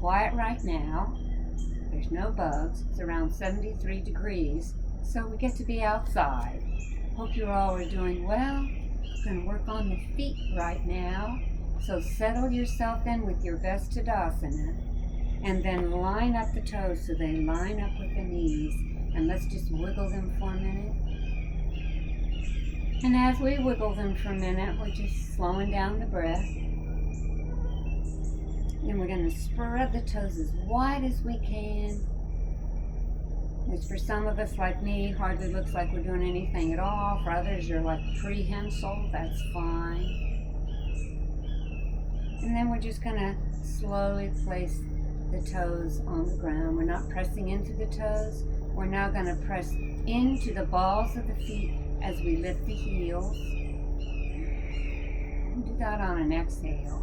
quiet right now. There's no bugs. It's around 73 degrees, so we get to be outside. Hope you all are doing well. We're going to work on the feet right now. So settle yourself in with your best Tadasana, and then line up the toes so they line up with the knees. And let's just wiggle them for a minute. And as we wiggle them for a minute, we're just slowing down the breath. Then we're going to spread the toes as wide as we can, which for some of us like me hardly looks like we're doing anything at all. For others, you're like prehensile. That's fine. And then we're just going to slowly place the toes on the ground. We're not pressing into the toes. We're now going to press into the balls of the feet as we lift the heels. Do that on an exhale.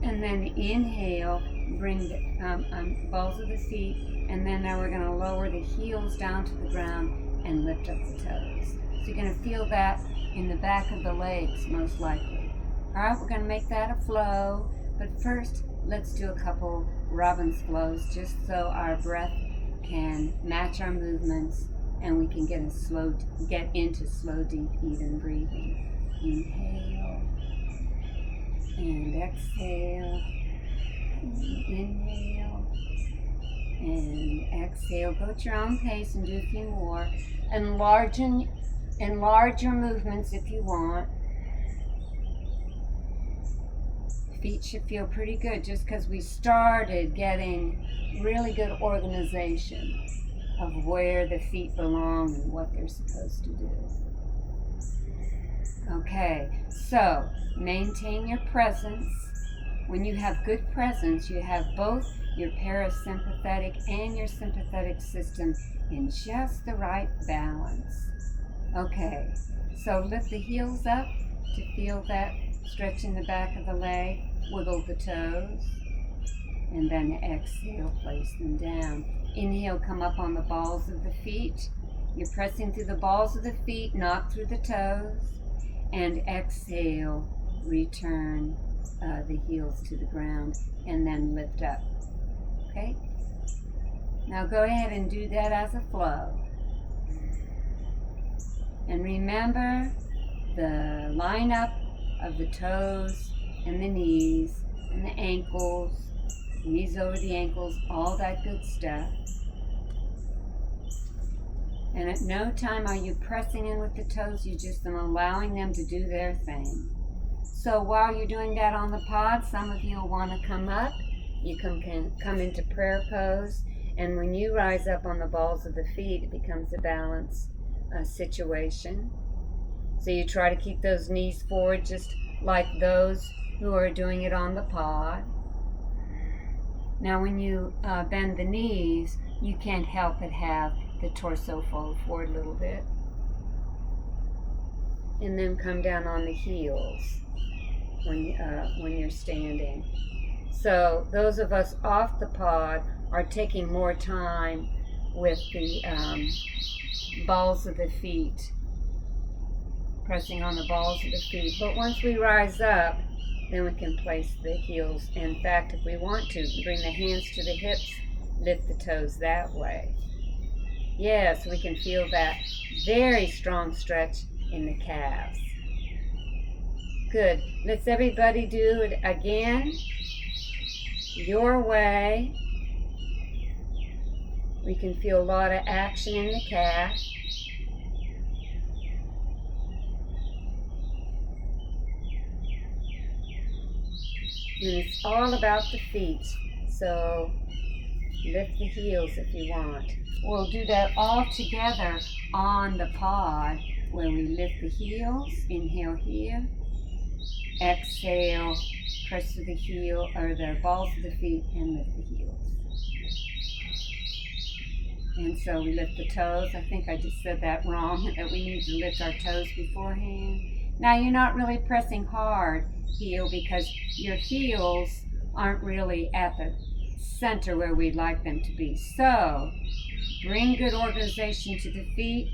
And then inhale, bring the balls of the feet, and then now we're going to lower the heels down to the ground and lift up the toes. So you're going to feel that in the back of the legs, most likely. All right, we're going to make that a flow, but first, let's do a couple Robin's flows just so our breath can match our movements and we can get into slow, deep, even breathing. Inhale and exhale. Inhale and exhale. Go at your own pace and do a few more. Enlarge your movements if you want. Feet should feel pretty good just because we started getting really good organization of where the feet belong and what they're supposed to do. Okay, so maintain your presence. When you have good presence, you have both your parasympathetic and your sympathetic system in just the right balance. Okay, so lift the heels up to feel that stretch in the back of the leg. Wiggle the toes, and then exhale, place them down. Inhale, come up on the balls of the feet. You're pressing through the balls of the feet, not through the toes. And exhale, return the heels to the ground, and then lift up. Okay? Now go ahead and do that as a flow. And remember the lineup of the toes and the knees and the ankles, knees over the ankles, all that good stuff. And at no time are you pressing in with the toes, you just are allowing them to do their thing. So while you're doing that on the pod, some of you will want to come up. You can come into prayer pose, and when you rise up on the balls of the feet, it becomes a balance situation. So you try to keep those knees forward just like those who are doing it on the pod. Now when you bend the knees, you can't help but have the torso fold forward a little bit. And then come down on the heels when you're standing. So those of us off the pod are taking more time with the balls of the feet, pressing on the balls of the feet. But once we rise up, then we can place the heels. In fact, if we want to, bring the hands to the hips, lift the toes that way. Yes, we can feel that very strong stretch in the calves. Good. Let's everybody do it again. Your way. We can feel a lot of action in the calf. And it's all about the feet, so lift the heels if you want. We'll do that all together on the pod, where we lift the heels, inhale here, exhale, press to the heel, or the balls of the feet, and lift the heels. And so we lift the toes. I think I just said that wrong, that we need to lift our toes beforehand. Now you're not really pressing hard heel because your heels aren't really at the center where we'd like them to be. So bring good organization to the feet,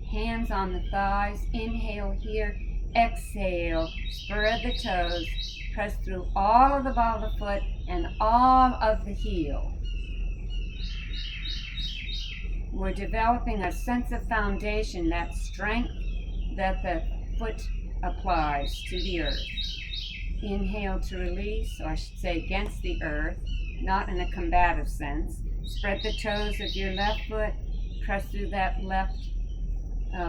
hands on the thighs, inhale here, exhale, spread the toes, press through all of the ball of the foot and all of the heel. We're developing a sense of foundation, that strength that the foot applies to the earth. Inhale to release, or I should say against the earth, not in a combative sense. Spread the toes of your left foot, press through that left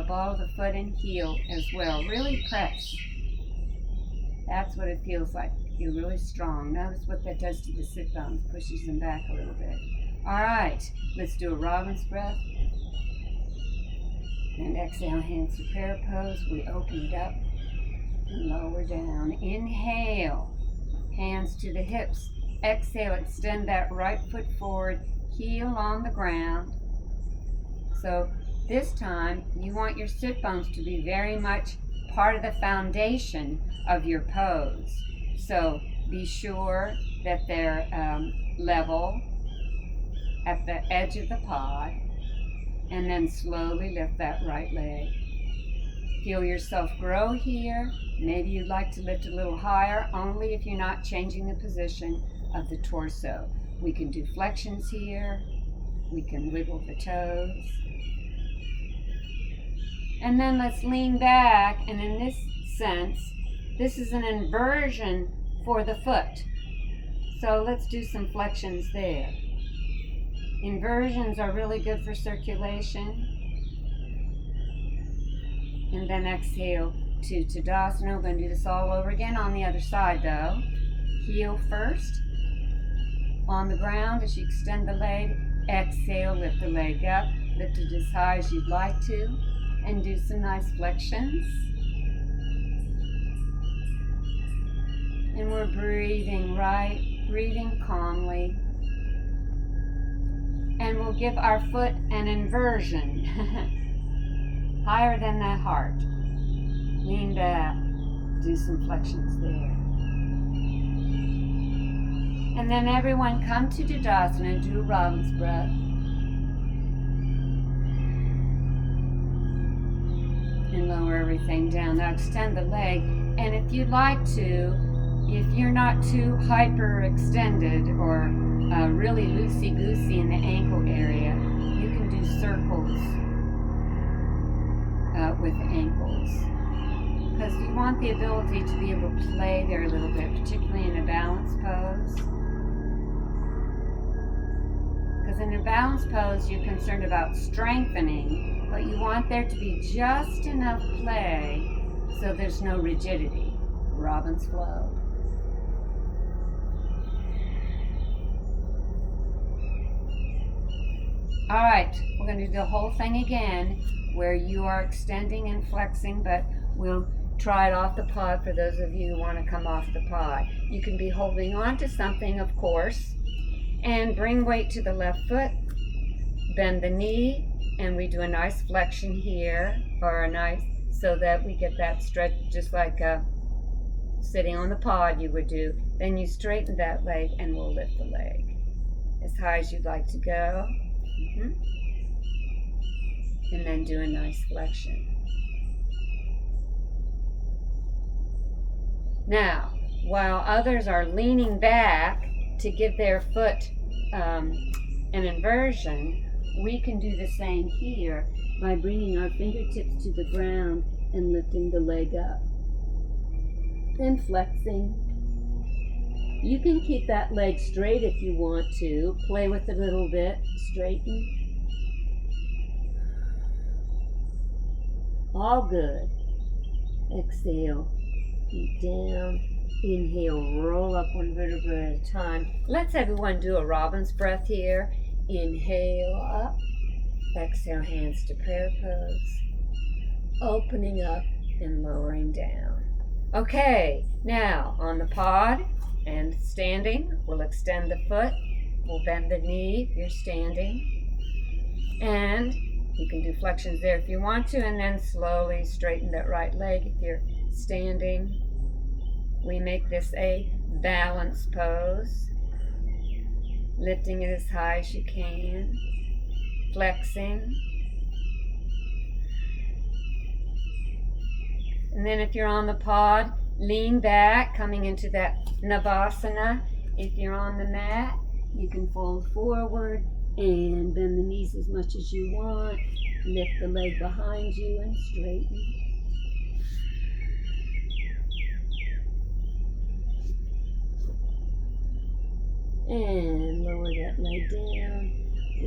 ball of the foot and heel as well. Really press. That's what it feels like. Feel really strong. Notice what that does to the sit bones, pushes them back a little bit. All right, let's do a robin's breath. And exhale, hands to prayer pose. We open it up and lower down. Inhale, hands to the hips. Exhale, extend that right foot forward, heel on the ground. So this time, you want your sit bones to be very much part of the foundation of your pose. So be sure that they're level at the edge of the pod, and then slowly lift that right leg. Feel yourself grow here. Maybe you'd like to lift a little higher, only if you're not changing the position of the torso. We can do flexions here. We can wiggle the toes. And then let's lean back, and in this sense, this is an inversion for the foot. So let's do some flexions there. Inversions are really good for circulation. And then exhale to Tadasana. We're going to do this all over again on the other side though. Heel first. On the ground as you extend the leg. Exhale, lift the leg up. Lift it as high as you'd like to. And do some nice flexions. And we're breathing right, breathing calmly. And we'll give our foot an inversion, higher than the heart. Lean back, do some flexions there. And then everyone come to Tadasana and do a robin's breath. And lower everything down. Now extend the leg, and if you'd like to, if you're not too hyperextended or really loosey-goosey in the ankle area, you can do circles with the ankles. Because you want the ability to be able to play there a little bit, particularly in a balance pose. Because in a balance pose, you're concerned about strengthening, but you want there to be just enough play so there's no rigidity. Robin's Flow. All right, we're going to do the whole thing again where you are extending and flexing, but we'll try it off the pod for those of you who want to come off the pod. You can be holding on to something, of course, and bring weight to the left foot, bend the knee, and we do a nice flexion here, or a nice, so that we get that stretch just like sitting on the pod you would do. Then you straighten that leg and we'll lift the leg as high as you'd like to go. And then do a nice flexion. Now, while others are leaning back to give their foot an inversion, we can do the same here by bringing our fingertips to the ground and lifting the leg up. And flexing. You can keep that leg straight if you want to. Play with it a little bit. Straighten. All good. Exhale. Feet down. Inhale. Roll up one vertebra at a time. Let's everyone do a robin's breath here. Inhale up. Exhale, hands to prayer pose. Opening up and lowering down. Okay, now on the pod and standing, we'll extend the foot. We'll bend the knee if you're standing. And you can do flexions there if you want to, and then slowly straighten that right leg if you're standing. We make this a balance pose. Lifting it as high as you can. Flexing. And then if you're on the pod, lean back, coming into that Navasana, If you're on the mat, you can fold forward and bend the knees as much as you want. Lift the leg behind you and straighten. And lower that leg down,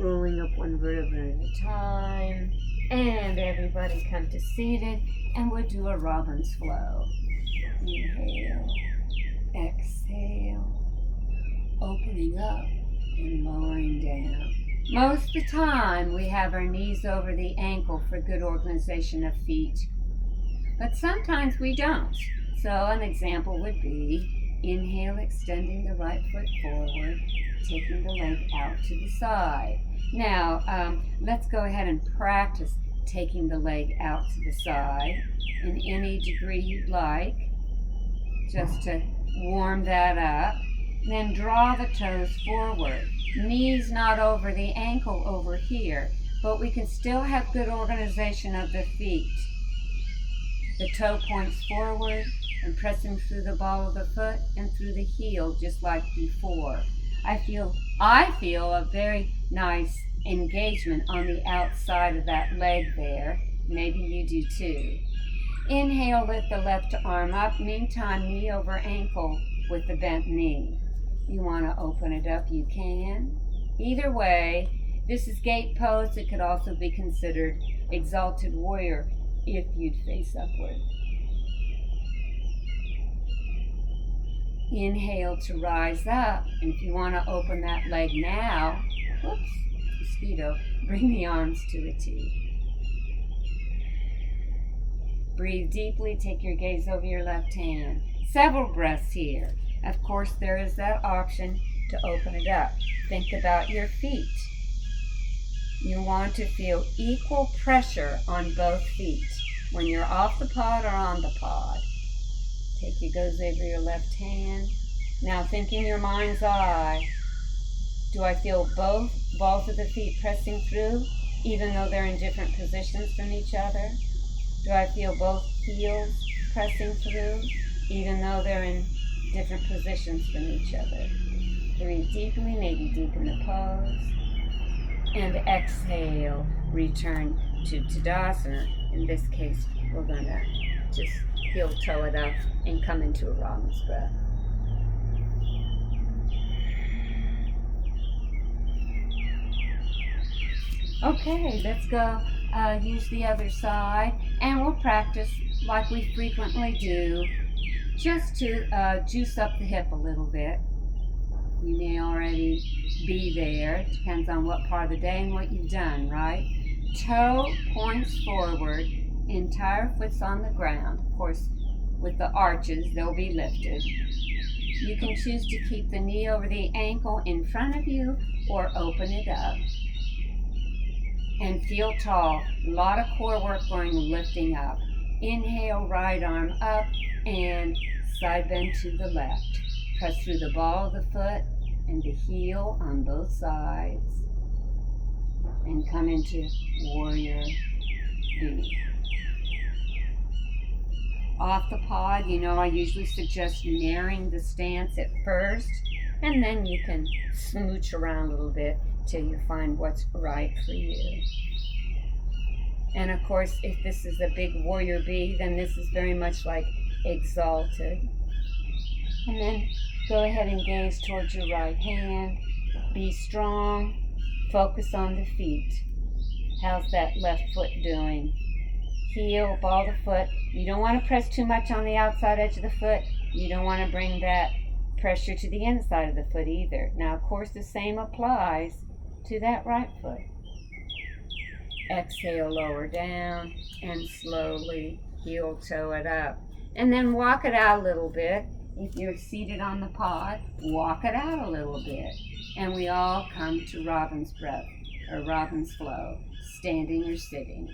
rolling up one vertebra at a time. And everybody come to seated, and we'll do a Robin's Flow. Inhale, exhale, opening up and lowering down. Most of the time, we have our knees over the ankle for good organization of feet, but sometimes we don't. So an example would be inhale, extending the right foot forward, taking the leg out to the side. Now, let's go ahead and practice taking the leg out to the side in any degree you'd like, just to warm that up. Then draw the toes forward. Knees not over the ankle over here, but we can still have good organization of the feet. The toe points forward and pressing through the ball of the foot and through the heel just like before. I feel a very nice engagement on the outside of that leg there. Maybe you do too. Inhale, lift the left arm up. Meantime, knee over ankle with the bent knee. You want to open it up, you can. Either way, this is gate pose. It could also be considered exalted warrior if you'd face upward. Inhale to rise up, and if you want to open that leg now, whoops, mosquito, bring the arms to a T. Breathe deeply, take your gaze over your left hand. Several breaths here. Of course, there is that option to open it up. Think about your feet. You want to feel equal pressure on both feet when you're off the pod or on the pod. Take your gaze over your left hand. Now think in your mind's eye. Do I feel both balls of the feet pressing through, even though they're in different positions from each other? Do I feel both heels pressing through, even though they're in different positions from each other? Breathe deeply, maybe deepen the pose. And exhale, return to Tadasana. In this case, we're going to just heel toe it up and come into a Robin's breath. Okay, let's go use the other side, and we'll practice like we frequently do, just to juice up the hip a little bit. You may already be there. It depends on what part of the day and what you've done, right? Toe points forward, entire foot's on the ground. Of course, with the arches, they'll be lifted. You can choose to keep the knee over the ankle in front of you or open it up. And feel tall. A lot of core work going, lifting up. Inhale, right arm up and side bend to the left. Press through the ball of the foot and the heel on both sides. And come into warrior B. Off the pod, I usually suggest narrowing the stance at first, and then you can smooch around a little bit till you find what's right for you. And of course, if this is a big warrior B, then this is very much like exalted. And then go ahead and gaze towards your right hand. Be strong. Focus on the feet. How's that left foot doing? Heel, ball of the foot. You don't want to press too much on the outside edge of the foot. You don't want to bring that pressure to the inside of the foot either. Now, of course, the same applies to that right foot. Exhale, lower down, and slowly heel toe it up. And then walk it out a little bit. If you're seated on the pod, walk it out a little bit. And we all come to Robin's breath, or Robin's Flow, standing or sitting.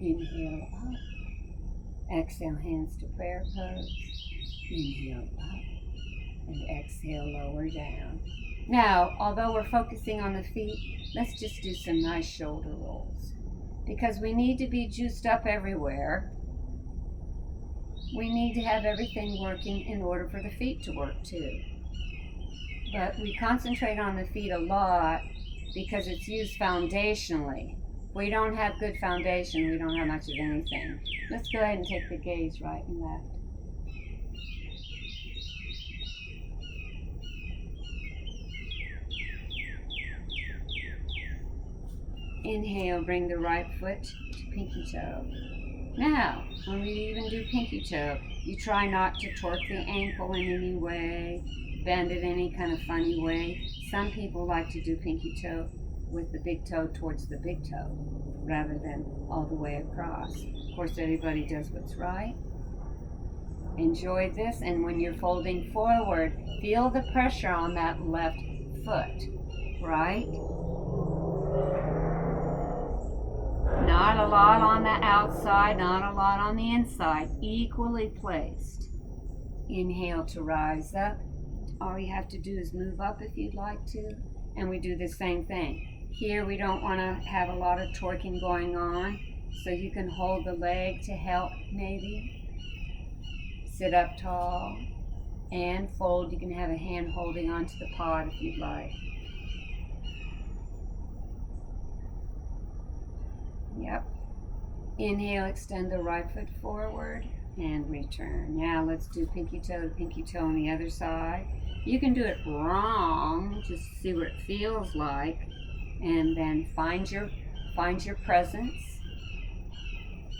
Inhale up. Exhale, hands to prayer pose. Inhale up. And exhale, lower down. Now, although we're focusing on the feet, let's just do some nice shoulder rolls. Because we need to be juiced up everywhere. We need to have everything working in order for the feet to work too. but we concentrate on the feet a lot because it's used foundationally. If we don't have good foundation, we don't have much of anything. Let's go ahead and take the gaze right and left. Inhale, bring the right foot to pinky toe. Now, when we even do pinky toe, you try not to torque the ankle in any way, bend it any kind of funny way. Some people like to do pinky toe with the big toe towards the big toe rather than all the way across. Of course, everybody does what's right. Enjoy this, and when you're folding forward, feel the pressure on that left foot, right? Not a lot on the outside, not a lot on the inside, equally placed. Inhale to rise up. All you have to do is move up if you'd like to, and we do the same thing. Here we don't want to have a lot of torquing going on, so you can hold the leg to help maybe. Sit up tall and fold. You can have a hand holding onto the pod if you'd like. Yep. Inhale, extend the right foot forward and return. Now let's do pinky toe on the other side. You can do it wrong, just see what it feels like, and then find your presence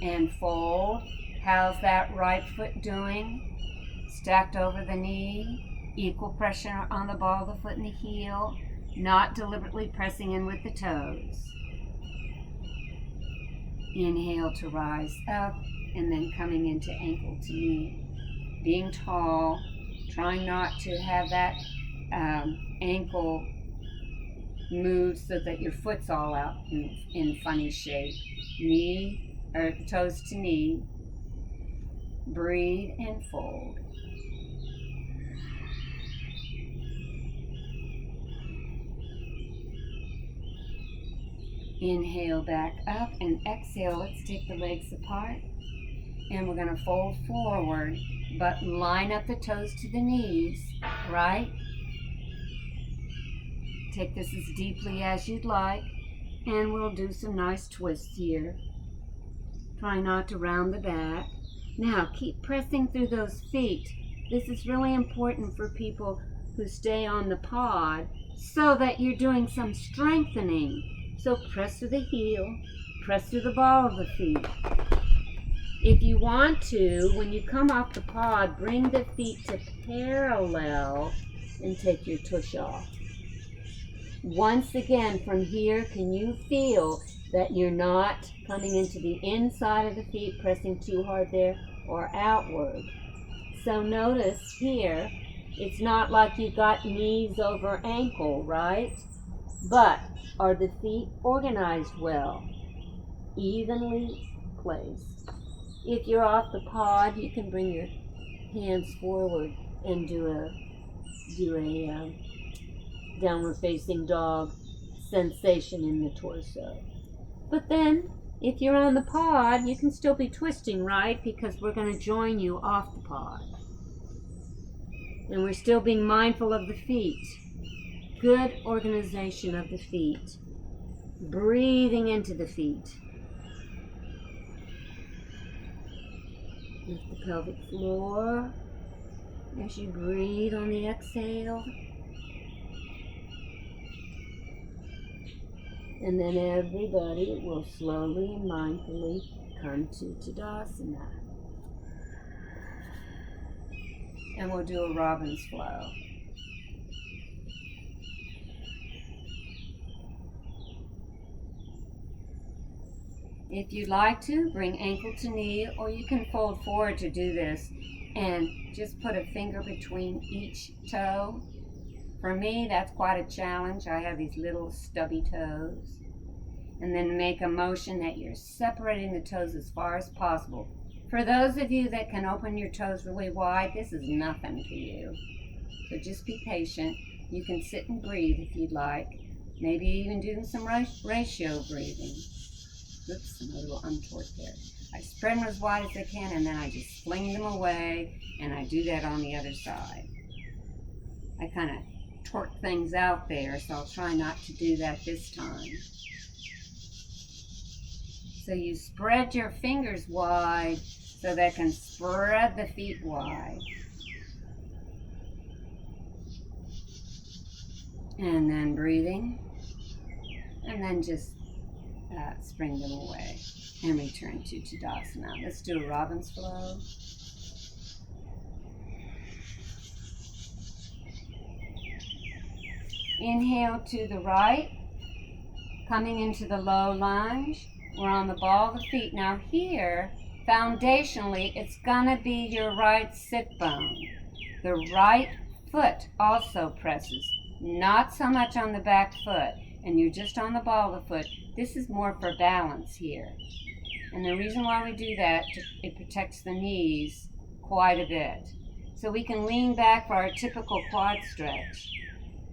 and fold. How's that right foot doing? Stacked over the knee, equal pressure on the ball of the foot and the heel, not deliberately pressing in with the toes. Inhale to rise up, and then coming into ankle to knee. Being tall, trying not to have that ankle move so that your foot's all out in funny shape. Knee, or toes to knee. Breathe and fold. Inhale back up and exhale. Let's take the legs apart. And we're going to fold forward, but line up the toes to the knees, right? Take this as deeply as you'd like, and we'll do some nice twists here. Try not to round the back. Now, keep pressing through those feet. This is really important for people who stay on the pod so that you're doing some strengthening. So press through the heel, press through the ball of the feet. If you want to, when you come off the pod, bring the feet to parallel and take your tush off. Once again, from here, can you feel that you're not coming into the inside of the feet, pressing too hard there, or outward? So notice here, it's not like you got knees over ankle, right? But are the feet organized well? Evenly placed. If you're off the pod, you can bring your hands forward and do a downward facing dog sensation in the torso. But then, if you're on the pod, you can still be twisting, right? Because we're going to join you off the pod. And we're still being mindful of the feet. Good organization of the feet. Breathing into the feet. Lift the pelvic floor as you breathe on the exhale. And then everybody will slowly and mindfully come to Tadasana. And we'll do a robin's flow. If you'd like to, bring ankle to knee, or you can fold forward to do this and just put a finger between each toe. For me, that's quite a challenge. I have these little stubby toes. And then make a motion that you're separating the toes as far as possible. For those of you that can open your toes really wide, this is nothing to you. So just be patient. You can sit and breathe if you'd like. Maybe even do some ratio breathing. Oops, I'm a little untorqued there. I spread them as wide as I can, and then I just fling them away, and I do that on the other side. I kind of torque things out there, so I'll try not to do that this time. So you spread your fingers wide so they can spread the feet wide. And then breathing. And then just spring them away and return to Tadasana. Let's do a Robin's Flow. Inhale to the right, coming into the low lunge. We're on the ball of the feet. Now here, foundationally, it's gonna be your right sit bone. The right foot also presses, not so much on the back foot, and you're just on the ball of the foot. This is more for balance here. And the reason why we do that, it protects the knees quite a bit. So we can lean back for our typical quad stretch.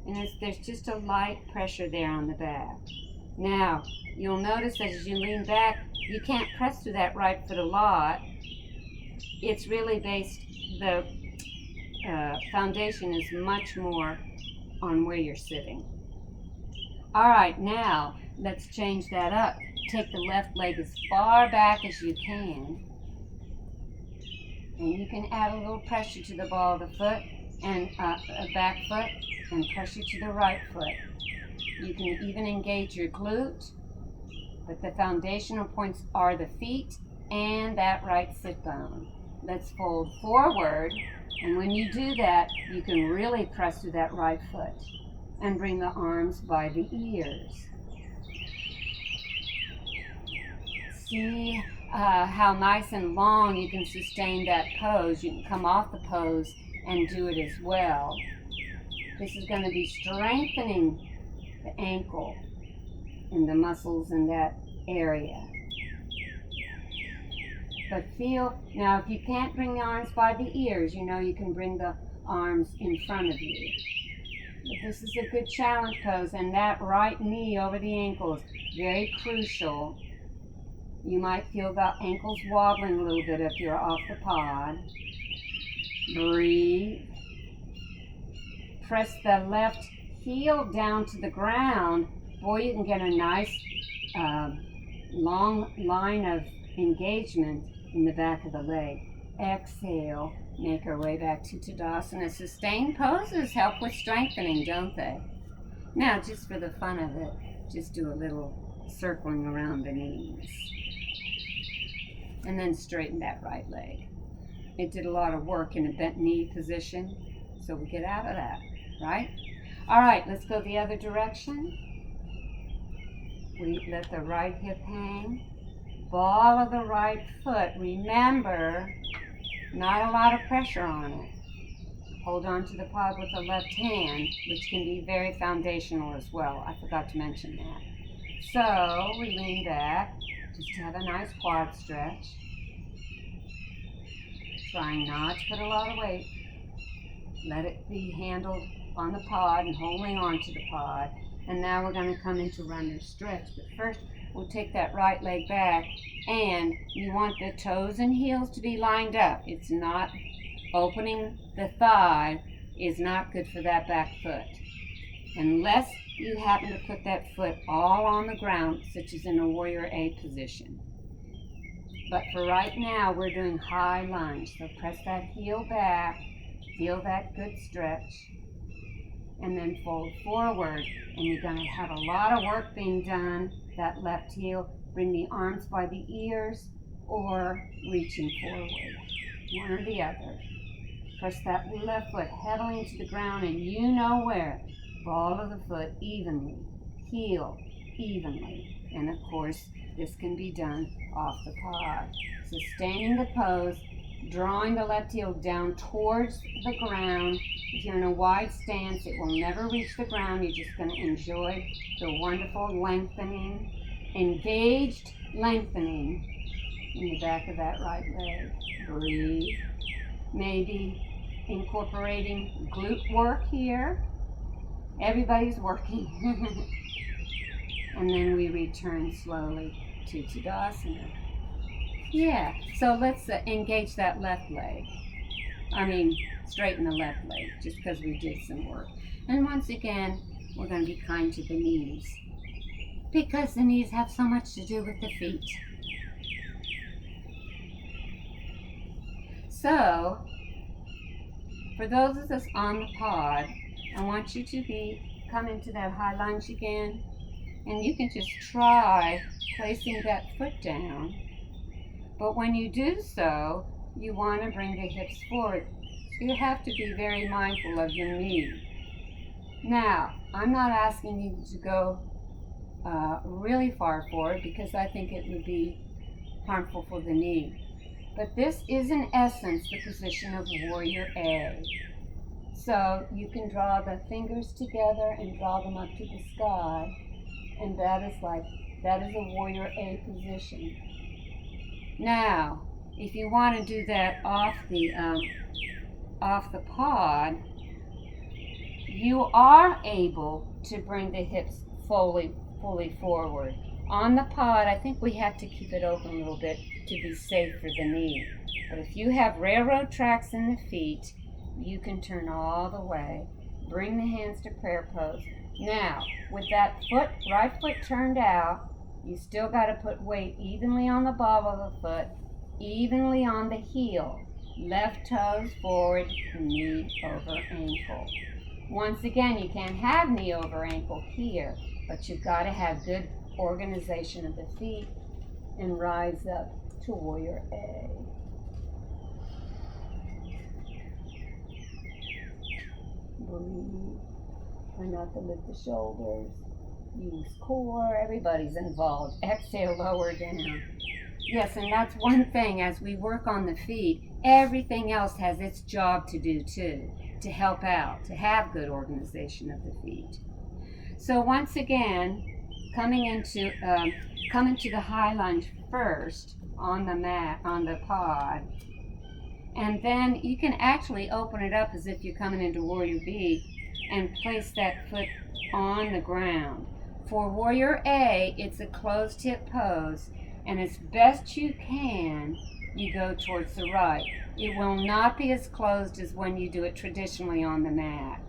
And there's just a light pressure there on the back. Now, you'll notice that as you lean back, you can't press through that right foot a lot. It's really based, the foundation is much more on where you're sitting. All right, now let's change that up. Take the left leg as far back as you can. And you can add a little pressure to the ball of the foot and a back foot and pressure to the right foot. You can even engage your glute, but the foundational points are the feet and that right sit bone. Let's fold forward, and when you do that, you can really press through that right foot and bring the arms by the ears. See how nice and long you can sustain that pose. You can come off the pose and do it as well. This is going to be strengthening the ankle and the muscles in that area. But feel, now if you can't bring the arms by the ears, you know you can bring the arms in front of you. But this is a good challenge pose, and that right knee over the ankle is very crucial. You might feel the ankles wobbling a little bit if you're off the pod. Breathe. Press the left heel down to the ground. Boy, you can get a nice long line of engagement in the back of the leg. Exhale. Make our way back to Tadasana. Sustained poses help with strengthening, don't they? Now, just for the fun of it, just do a little circling around the knees. And then straighten that right leg. It did a lot of work in a bent knee position, so we get out of that, right? All right, let's go the other direction. We let the right hip hang. Ball of the right foot. Remember, not a lot of pressure on it. Hold on to the pod with the left hand, which can be very foundational as well. I forgot to mention that. So we lean back, just to have a nice quad stretch. Trying not to put a lot of weight. Let it be handled on the pod and holding on to the pod. And now we're going to come into runner's stretch. But first, we'll take that right leg back, and you want the toes and heels to be lined up. It's not opening the thigh is not good for that back foot. Unless you happen to put that foot all on the ground, such as in a warrior A position. But for right now, we're doing high lunge. So press that heel back, feel that good stretch, and then fold forward. And you're going to have a lot of work being done. That left heel, bring the arms by the ears or reaching forward. One or the other. Press that left foot heavily into the ground, and you know where. Ball of the foot evenly, heel evenly. And of course, this can be done off the pod. Sustaining the pose, drawing the left heel down towards the ground. If you're in a wide stance, it will never reach the ground. You're just going to enjoy the wonderful lengthening, engaged lengthening in the back of that right leg. Breathe. Maybe incorporating glute work here. Everybody's working. And then we return slowly to Tadasana. Yeah, so let's engage that left leg. straighten the left leg, just because we did some work. And once again, we're going to be kind to the knees, because the knees have so much to do with the feet. So, for those of us on the pod, I want you to come into that high lunge again, and you can just try placing that foot down. But when you do so, you want to bring the hips forward. So you have to be very mindful of your knee. Now, I'm not asking you to go really far forward, because I think it would be harmful for the knee. But this is in essence the position of Warrior A. So you can draw the fingers together and draw them up to the sky, and that is a Warrior A position. Now, if you want to do that off the pod, you are able to bring the hips fully forward. On the pod, I think we have to keep it open a little bit to be safe for the knee. But if you have railroad tracks in the feet, you can turn all the way. Bring the hands to prayer pose. Now, with that right foot turned out, you still got to put weight evenly on the ball of the foot, evenly on the heel. Left toes forward, knee over ankle. Once again, you can't have knee over ankle here, but you've got to have good organization of the feet and rise up to Warrior A. Breathe. Try not to lift the shoulders. Use core. Everybody's involved. Exhale, lower down. Yes, and that's one thing. As we work on the feet, everything else has its job to do too, to help out, to have good organization of the feet. So once again, come into the high lunge first on the mat, on the pod, and then you can actually open it up as if you're coming into Warrior B and place that foot on the ground. For Warrior A, it's a closed hip pose, and as best you can, you go towards the right. It will not be as closed as when you do it traditionally on the mat.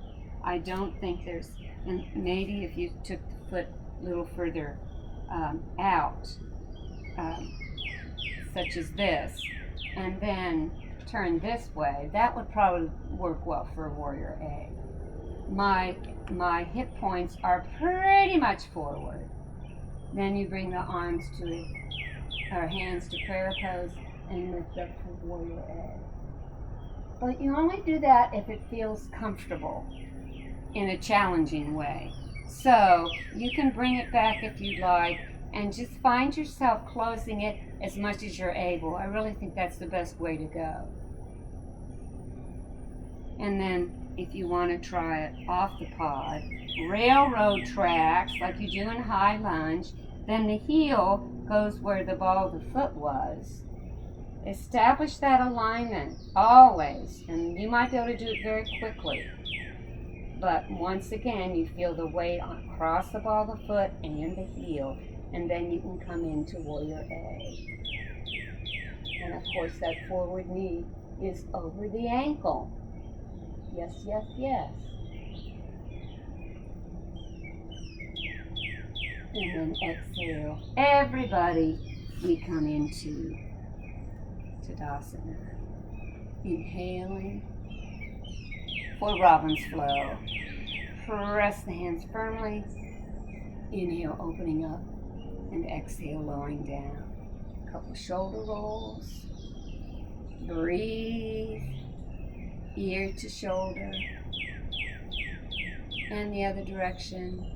I don't think there's, and maybe if you took the foot a little further out, such as this, and then turn this way, that would probably work well for Warrior A. My hip points are pretty much forward. Then you bring the arms hands to prayer pose and lift up for Warrior A. But you only do that if it feels comfortable in a challenging way. So you can bring it back if you'd like, and just find yourself closing it as much as you're able. I really think that's the best way to go. And then if you want to try it off the pod, railroad tracks like you do in high lunge, then the heel goes where the ball of the foot was. Establish that alignment always, and you might be able to do it very quickly. But once again, you feel the weight across the ball of the foot and the heel, and then you can come into Warrior A. And of course, that forward knee is over the ankle. Yes, yes, yes. And then exhale. Everybody, we come into Tadasana. Inhaling for Robin's Flow. Press the hands firmly. Inhale, opening up, and exhale, lowering down. A couple shoulder rolls. Breathe. Ear to shoulder. And the other direction.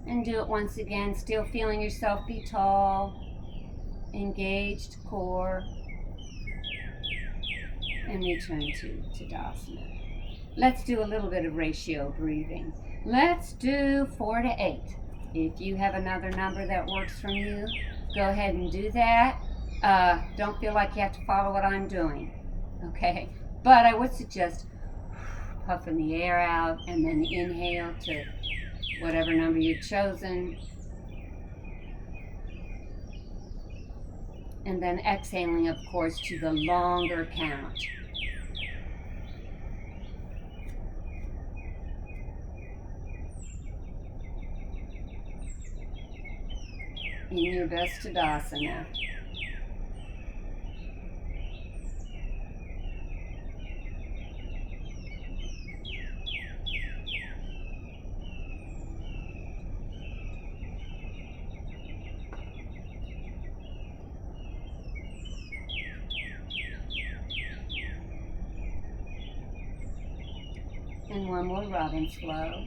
And do it once again, still feeling yourself be tall, engaged core, and return to Tadasana. Let's do a little bit of ratio breathing. Let's do 4 to 8. If you have another number that works for you, go ahead and do that. Don't feel like you have to follow what I'm doing, okay? But I would suggest puffing the air out and then inhale to whatever number you've chosen. And then exhaling, of course, to the longer count. In your best Tadasana. And one more Robin's Flow.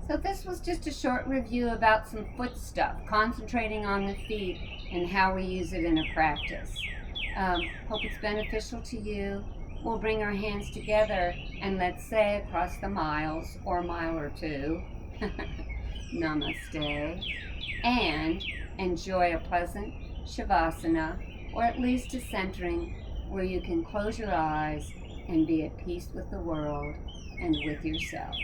So this was just a short review about some foot stuff, concentrating on the feet and how we use it in a practice. Hope it's beneficial to you. We'll bring our hands together and let's say across the miles or a mile or two, namaste, and enjoy a pleasant Shavasana, or at least a centering where you can close your eyes and be at peace with the world and with yourself.